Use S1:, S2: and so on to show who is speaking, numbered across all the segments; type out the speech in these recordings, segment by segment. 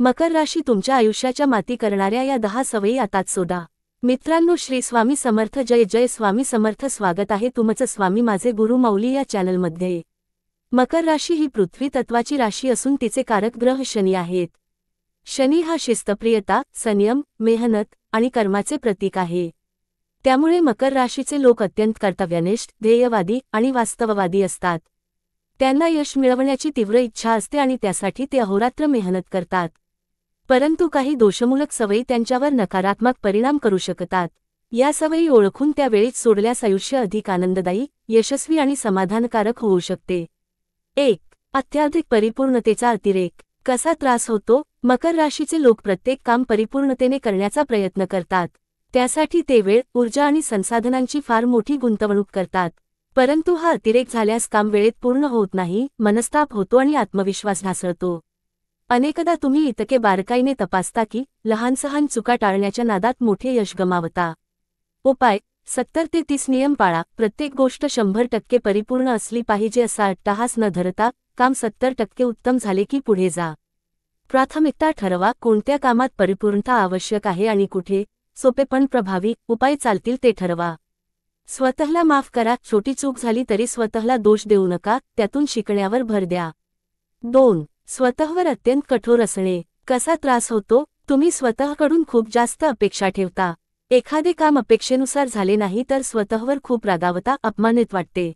S1: मकर राशी तुमच्या आयुष्याच्या माती करणाऱ्या या 10 सवयी आताच सोडा। मित्रांनो, श्री स्वामी समर्थ, जय जय स्वामी समर्थ। स्वागत आहे तुमचं स्वामी माझे गुरु माऊली या चॅनलमध्ये। मकर राशी ही पृथ्वी तत्वाची राशी असून तिचे कारक ग्रह शनी आहेत। शनी हा शिस्तप्रियता, संयम, मेहनत आणि कर्माचे प्रतीक आहे। त्यामुळे मकर राशीचे लोक अत्यंत कर्तव्यनिष्ठ, ध्येयवादी आणि वास्तववादी असतात। त्यांना यश मिळवण्याची तीव्र इच्छा असते आणि त्यासाठी ते अहोरात्र मेहनत करतात। परंतु काही दोषमूलक सवयी त्यांच्यावर नकारात्मक परिणाम करू शकतात। या सवयी ओळखून त्या वेळीच सोडल्यास आयुष्य अधिक आनंददायी, यशस्वी आणि समाधानकारक होऊ शकते। 1. अत्याधिक परिपूर्णतेचा अतिरेक। कसा त्रास होतो? मकर राशीचे लोक प्रत्येक काम परिपूर्णतेने करण्याचा प्रयत्न करतात। त्यासाठी ते वेळ, ऊर्जा आणि संसाधनांची फार मोठी गुंतवणूक करतात। परंतु हा अतिरेक झाल्यास काम वेळेत पूर्ण होत नाही, मनस्ताप होतो आणि आत्मविश्वास ढासळतो। अनेकदा तुम्ही इतके बारकाईने तपासता की लहानसहान चुका टाळण्याच्या नादात मोठे यश गमावता। उपाय: 70 ते 30 नियम पाळा। प्रत्येक गोष्ट 100% परिपूर्ण असली पाहिजे असा अट्टहास न धरता काम 70% उत्तम झाले की पुढे जा। प्राथमिकता ठरवा, कोणत्या कामात परिपूर्णता आवश्यक आहे आणि कुठे। सोपे पण प्रभावी उपाय चालतील ते ठरवा। स्वतःला माफ करा, छोटी चूक झाली तरी स्वतःला दोष देऊ नका, त्यातून शिकण्यावर भर द्या। 2. स्वतःवर अत्यंत कठोर असणे। कसा त्रास होतो? तुम्ही स्वतःकडून खूप जास्त अपेक्षा ठेवता। एखादे काम अपेक्षेनुसार झाले नाही तर स्वतःवर खूप रागावता, अपमानित वाटते।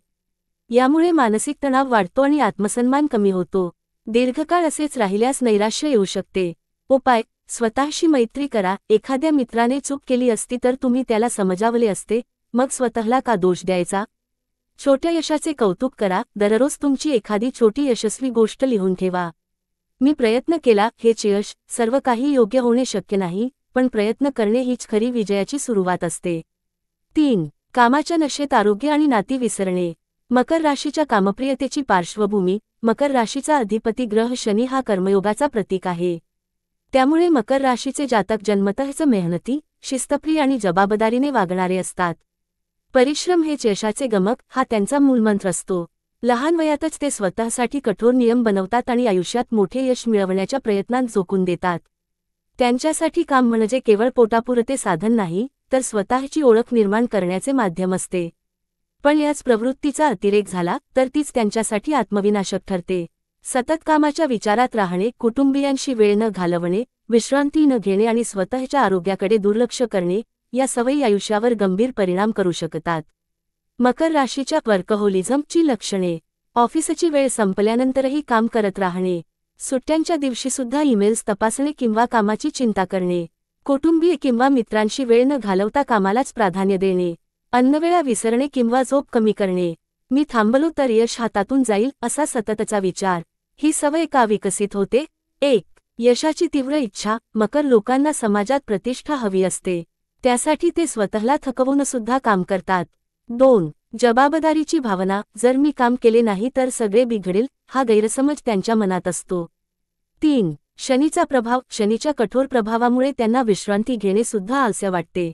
S1: यामुळे मानसिक तणाव वाढतो आणि आत्मसन्मान कमी होतो। दीर्घकाळ असेच राहिल्यास नैराश्य येऊ शकते। उपाय: स्वतःशी मैत्री करा। एखाद्या मित्राने चूक केली असती तर तुम्ही त्याला समजावले असते, मग स्वतःला का दोष द्यायचा? छोट्या यशाचे कौतुक करा। दररोज तुमची एखादी छोटी यशस्वी गोष्ट लिहून ठेवा। मी प्रयत्न केला, हेच यश। सर्व काही योग्य होणे शक्य नाही, पण प्रयत्न करणे हीच खरी विजयाची सुरुवात असते। 3. कामाच्या नशेत आरोग्य आणि नाती विसरणे। मकर राशीच्या कामप्रियतेची पार्श्वभूमी: मकर राशीचा अधिपती ग्रह शनी हा कर्मयोगाचा प्रतीक आहे। त्यामुळे मकर राशीचे जातक जन्मतःच मेहनती, शिस्तप्रिय आणि जबाबदारीने वागणारे असतात। परिश्रम हेच यशाचे गमक हा त्यांचा मूलमंत्र असतो। लहान वयातच ते स्वतःसाठी कठोर नियम बनवतात आणि आयुष्यात मोठे यश मिळवण्याच्या प्रयत्नांत झोकून देतात। त्यांच्यासाठी काम म्हणजे केवळ पोटापुरते साधन नाही, तर स्वतःची ओळख निर्माण करण्याचे माध्यम असते। पण याच प्रवृत्तीचा अतिरेक झाला तर तीच त्यांच्यासाठी आत्मविनाशक ठरते। सतत कामाच्या विचारात राहणे, कुटुंबियांशी वेळ न घालवणे, विश्रांती न घेणे आणि स्वतःच्या आरोग्याकडे दुर्लक्ष करणे या सवयी आयुष्यावर गंभीर परिणाम करू शकतात। मकर राशीच्या वर्कहोलिझमची लक्षणे: ऑफिसची वेळ संपल्यानंतरही काम करत राहणे, सुट्ट्यांच्या दिवशीसुद्धा ईमेल्स तपासणे किंवा कामाची चिंता करणे, कुटुंबीय किंवा मित्रांशी वेळ न घालवता कामालाच प्राधान्य देणे, अन्नवेळा विसरणे किंवा झोप कमी करणे, मी थांबलो तर यश हातातून जाईल असा सततचा विचार। ही सवय का विकसित होते? 1. यशाची तीव्र इच्छा। मकर लोकांना समाजात प्रतिष्ठा हवी असते, त्यासाठी ते स्वतःला थकवूनसुद्धा काम करतात। 2. जबाबदारीची भावना। जर मी काम केले नाही तर सगळे बिघडेल हा गैरसमज त्यांच्या मनात असतो। 3. शनीचा प्रभाव। शनीच्या कठोर प्रभावामुळे त्यांना विश्रांती घेणे सुद्धा आलस्य वाटते।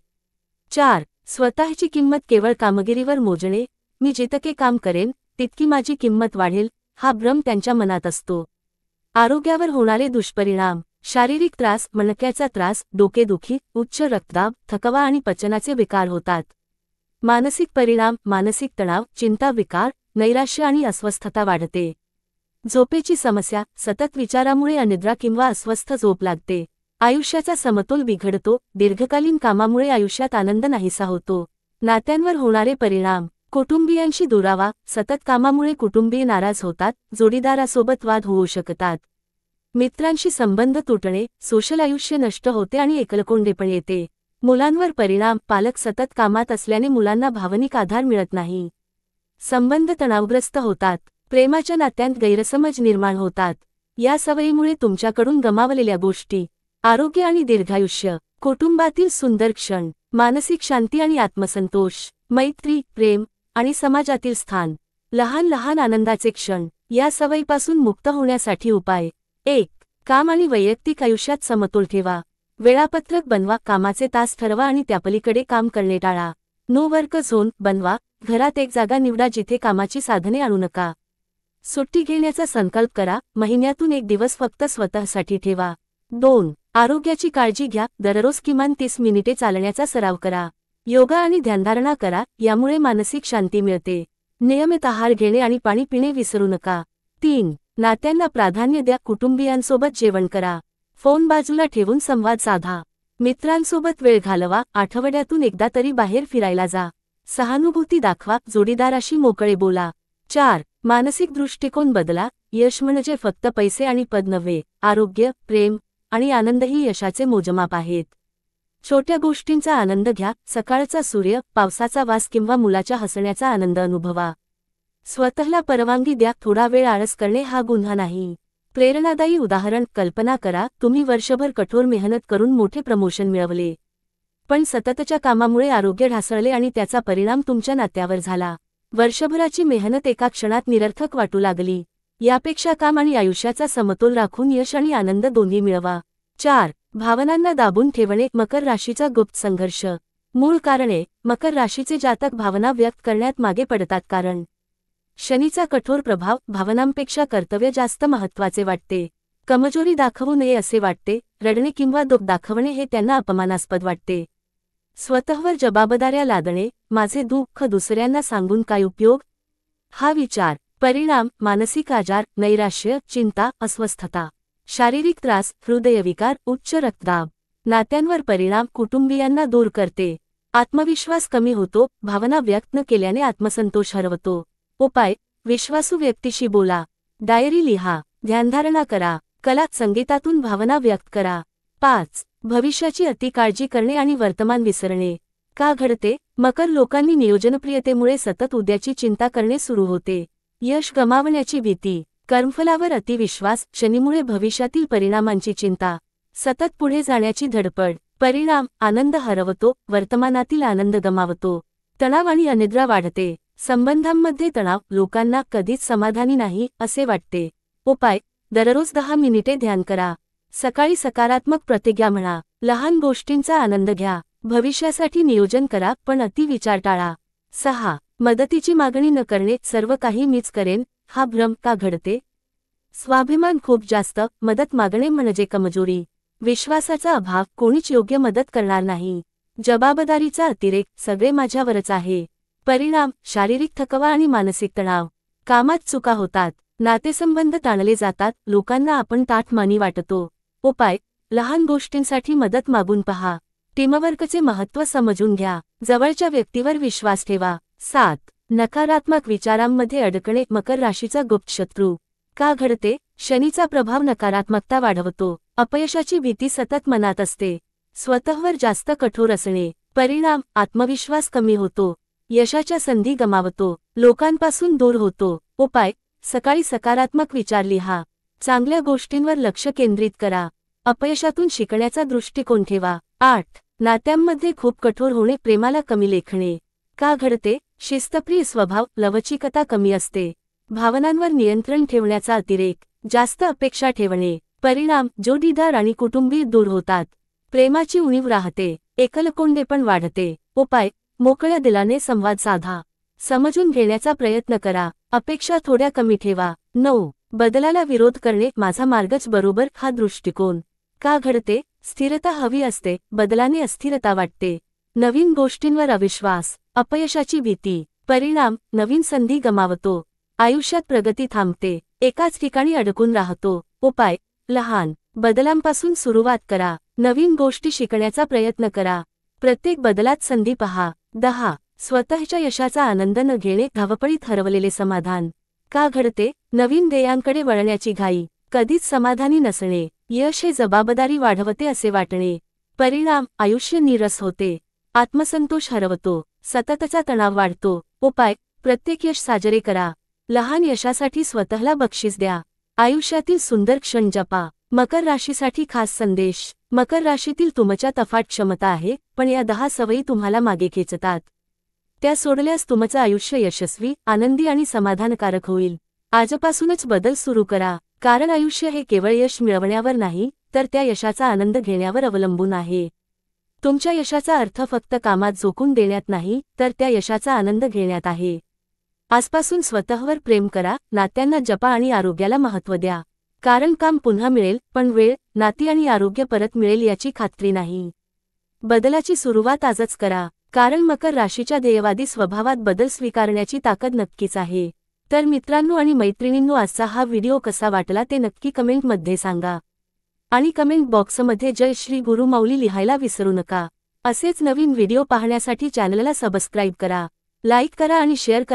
S1: 4. स्वतःची किंमत केवळ कामगिरीवर मोजणे। मी जितके काम करेन तितकी माझी किंमत वाढेल हा भ्रम त्यांच्या मनात असतो। आरोग्यावर होणारे दुष्परिणाम: शारीरिक त्रास, मणक्याचा त्रास, डोकेदुखी, उच्च रक्तदाब, थकवा आणि पचनाचे विकार होतात। मानसिक परिणाम: मानसिक तणाव, चिंता, विकार, नैराश्य आणि अस्वस्थता वाढते। झोपेची समस्या: सतत विचारामुळे अनिद्रा किंवा अस्वस्थ झोप लागते। आयुष्याचा समतोल बिघडतो। दीर्घकालीन कामामुळे आयुष्यात आनंद नाहीसा होतो। नात्यांवर होणारे परिणाम: कुटुंबियांशी दुरावा, सतत कामामुळे कुटुंबीय नाराज होतात, जोडीदारासोबत वाद होऊ शकतात। मित्रांशी संबंध तुटणे, सोशल आयुष्य नष्ट होते आणि एकलकोंडेपण येते। मुलांवर परिणाम: पालक सतत कामात असल्याने मुलांना भावनिक आधार मिळत नाही। संबंध तणावग्रस्त होतात, प्रेमाच्या नात्यांत गैरसमज निर्माण होतात। या सवयीमुळे तुमच्याकडून गमावलेल्या गोष्टी, आरोग्य आणि दीर्घायुष्य, कुटुंबातील सुंदर क्षण, मानसिक शांती आणि आत्मसंतोष, मैत्री, प्रेम आणि समाजातील स्थान, लहान लहान आनंदाचे क्षण या सवयीपासून मुक्त होण्यासाठी उपाय: 1. काम आणि वैयक्तिक आयुष्यात समतोल ठेवा। वेळापत्रक बनवा, कामाचे तास ठरवा आणि त्यापलीकडे काम करणे टाळा। नो वर्क झोन बनवा, घरात एक जागा निवडा जिथे कामाची साधने आणू नका। सुट्टी घेण्याचा संकल्प करा, महिन्यातून एक दिवस फक्त स्वतःसाठी ठेवा। 2. आरोग्याची काळजी घ्या. दररोज किमान 30 मिनिटे चालण्याचा सराव करा. योगा आणि ध्यानधारणा करा, यामुळे मानसिक शांती मिळते. नियमित आहार घेणे आणि पाणी पिणे विसरू नका. 3. नात्यांना प्राधान्य द्या. कुटुंबियांसोबत जेवण करा. फोन बाजूला ठेवून संवाद साधा. मित्रांसोबत वेळ घालवा. आठवड्यातून एकदा तरी बाहेर फिरायला जा. सहानुभूती दाखवा. जोडीदाराशी मोकळे बोला. 4. मानसिक दृष्टिकोन बदला. यश म्हणजे फक्त पैसे आणि पद नव्हे, आरोग्य, प्रेम आणि आनंद ही यशाचे मोजमाप आहेत. छोट्या गोष्टींचा आनंद घ्या. सकाळचा सूर्य, पावसाचा वास किंवा मुलाच्या हसण्याचा आनंद अनुभवा. स्वतःला परवानगी द्या. थोडा वेळ आळस करणे हा गुन्हा नाही. प्रेरणादायी उदाहरण. कल्पना करा, तुम्ही वर्षभर कठोर मेहनत करून मोठे प्रमोशन मिळवले. पण सततच्या कामामुळे आरोग्य ढासळले आणि त्याचा परिणाम तुमच्या नात्यावर झाला. वर्षभराची मेहनत एका क्षणात निरर्थक वाटू लागली. यापेक्षा काम आणि आयुष्याचा समतोल राखून यश आणि आनंद दोन्ही मिळवा. 4. भावनांना दाबून ठेवणे. मकर राशीचा गुप्त संघर्ष. मूळ कारणे. मकर राशीचे जातक भावना व्यक्त करण्यात मागे पडतात. कारण शनीचा कठोर प्रभाव. भावनांपेक्षा कर्तव्य जास्त महत्त्वाचे वाटते. कमजोरी दाखवू नये असे वाटते. रडणे किंवा दुःख दाखवणे हे त्यांना अपमानास्पद वाटते. स्वतःवर जबाबदाऱ्या लादणे. माझे दुःख दुसऱ्यांना सांगून काय उपयोग, हा विचार. परिणाम. मानसिक आजार, नैराश्य, चिंता, अस्वस्थता. शारीरिक त्रास, हृदयविकार, उच्च रक्तदाब. नात्यांवर परिणाम. कुटुंबियांना दूर करते. आत्मविश्वास कमी होतो. भावना व्यक्त न केल्याने आत्मसंतोष हरवतो. उपाय. विश्वासू व्यक्तीशी बोला. डायरी लिहा. ध्यानधारणा करा. कला संगीतातून भावना व्यक्त करा. 5. भविष्याची अतिकाळजी करणे आणि वर्तमान विसरणे. का घडते? मकर लोकांनी नियोजनप्रियतेमुळे सतत उद्याची चिंता करणे सुरू होते. यश गमावण्याची भीती, कर्मफलावर अतिविश्वास, शनीमुळे भविष्यातील परिणामांची चिंता, सतत पुढे जाण्याची धडपड. परिणाम. आनंद हरवतो. वर्तमानातील आनंद गमावतो. तणाव आणि अनिद्रा वाढते. संबंधांमध्ये तणाव. लोकांना कधीच समाधानी नाही असे वाटते. उपाय. दररोज 10 मिनिटे ध्यान करा. सकाळी सकारात्मक प्रतिज्ञा म्हणा. लहान गोष्टींचा आनंद घ्या. भविष्यासाठी नियोजन करा, पण अतिविचार टाळा. 6. मदतीची मागणी न करणे. सर्व काही मीच करेन, हा भ्रम का घडते? स्वाभिमान खूप जास्त. मदत मागणे म्हणजे कमजोरी. विश्वासाचा अभाव. कोणीच योग्य मदत करणार नाही. जबाबदारीचा अतिरेक. सगळे माझ्यावरच आहे. परिणाम. शारीरिक थकवा आणि मानसिक तणाव. कामात चुका होतात. नातेसंबंध ताणले जातात. लोकांना आपण ताठमानी वाटतो. उपाय. लहान गोष्टींसाठी मदत मागून पहा. टीमवर्कचे महत्त्व समजून घ्या. जवळच्या व्यक्तीवर विश्वास ठेवा. 7. नकारात्मक विचारांमध्ये अडकणे. मकर राशीचा गुप्त शत्रू. का घडते? शनीचा प्रभाव नकारात्मकता वाढवतो. अपयशाची भीती सतत मनात असते. स्वतःवर जास्त कठोर असणे. परिणाम. आत्मविश्वास कमी होतो. यशाच्या संधी गमावतो. लोकांपासून दूर होतो. उपाय. सकाळी सकारात्मक विचार लिहा. चांगल्या गोष्टींवर लक्ष केंद्रित करा. अपयशातून शिकण्याचा दृष्टिकोन ठेवा. 8. नात्यांमध्ये खूप कठोर होणे. प्रेमाला कमी लेखणे. का घडते? शिस्तप्रिय स्वभाव, लवचिकता कमी असते. भावनांवर नियंत्रण ठेवण्याचा अतिरेक. जास्त अपेक्षा ठेवणे. परिणाम. जोडीदार आणि कुटुंबीय दूर होतात. प्रेमाची उणीव राहते. एकलकोंडेपण वाढते. उपाय. मोकळ्या दिलाने संवाद साधा. समजून घेण्याचा प्रयत्न करा. अपेक्षा थोड्या कमी ठेवा. 9. बदलाला विरोध करणे. माझा मार्गच बरोबर, हा दृष्टिकोन. का घडते? स्थिरता हवी असते. बदलाने अस्थिरता वाटते. नवीन गोष्टींवर अविश्वास. अपयशाची भीती. परिणाम. नवीन संधी गमावतो. आयुष्यात प्रगती थांबते. एकाच ठिकाणी अडकून राहतो. उपाय. लहान बदलांपासून सुरुवात करा. नवीन गोष्टी शिकण्याचा प्रयत्न करा. प्रत्येक बदलात संधी पहा. 10. स्वतःच्या यशाचा आनंद न घेणे. धावपळीत हरवलेले समाधान. का घडते? नवीन ध्येयांकडे वळण्याची घाई. कधीच समाधानी नसणे. यश हे जबाबदारी वाढवते असे वाटणे. परिणाम. आयुष्य नीरस होते. आत्मसंतोष हरवतो. सततचा तणाव वाढतो. उपाय. प्रत्येक यश साजरे करा. लहान यशासाठी स्वतःला बक्षीस द्या. आयुष्यातील सुंदर क्षण जपा. मकर राशीसाठी खास संदेश. मकर राशीतील तुमच्यात अफाट क्षमता आहे, पण या 10 सवयी तुम्हाला मागे खेचतात. त्या सोडल्यास तुमचं आयुष्य यशस्वी, आनंदी आणि समाधानकारक होईल. आजपासूनच बदल सुरू करा, कारण आयुष्य हे केवळ यश मिळवण्यावर नाही, तर त्या यशाचा आनंद घेण्यावर अवलंबून आहे. तुमच्या यशाचा अर्थ फक्त कामात झोकून देण्यात नाही, तर त्या यशाचा आनंद घेण्यात आहे. आजपासून स्वतःवर प्रेम करा, नात्यांना जपा आणि आरोग्याला महत्त्व द्या. कारण काम पुन्हा मिळेल, पण वेळ, नाती आणि आरोग्य परत मिळेल याची खात्री नाही. बदलाची सुरुवात आजच करा, कारण मकर राशीच्या ध्येयवादी स्वभावात बदल स्वीकारण्याची ताकद नक्कीच आहे. तर मित्रांनो आणि मैत्रिणींनो, आजचा हा व्हिडिओ कसा वाटला ते नक्की कमेंटमध्ये सांगा. आणि कमेंट बॉक्समध्ये जय श्री गुरु माऊली लिहायला विसरू नका. असेच नवीन व्हिडिओ पाहण्यासाठी चॅनलला सबस्क्राईब करा, लाईक करा आणि शेअर करा.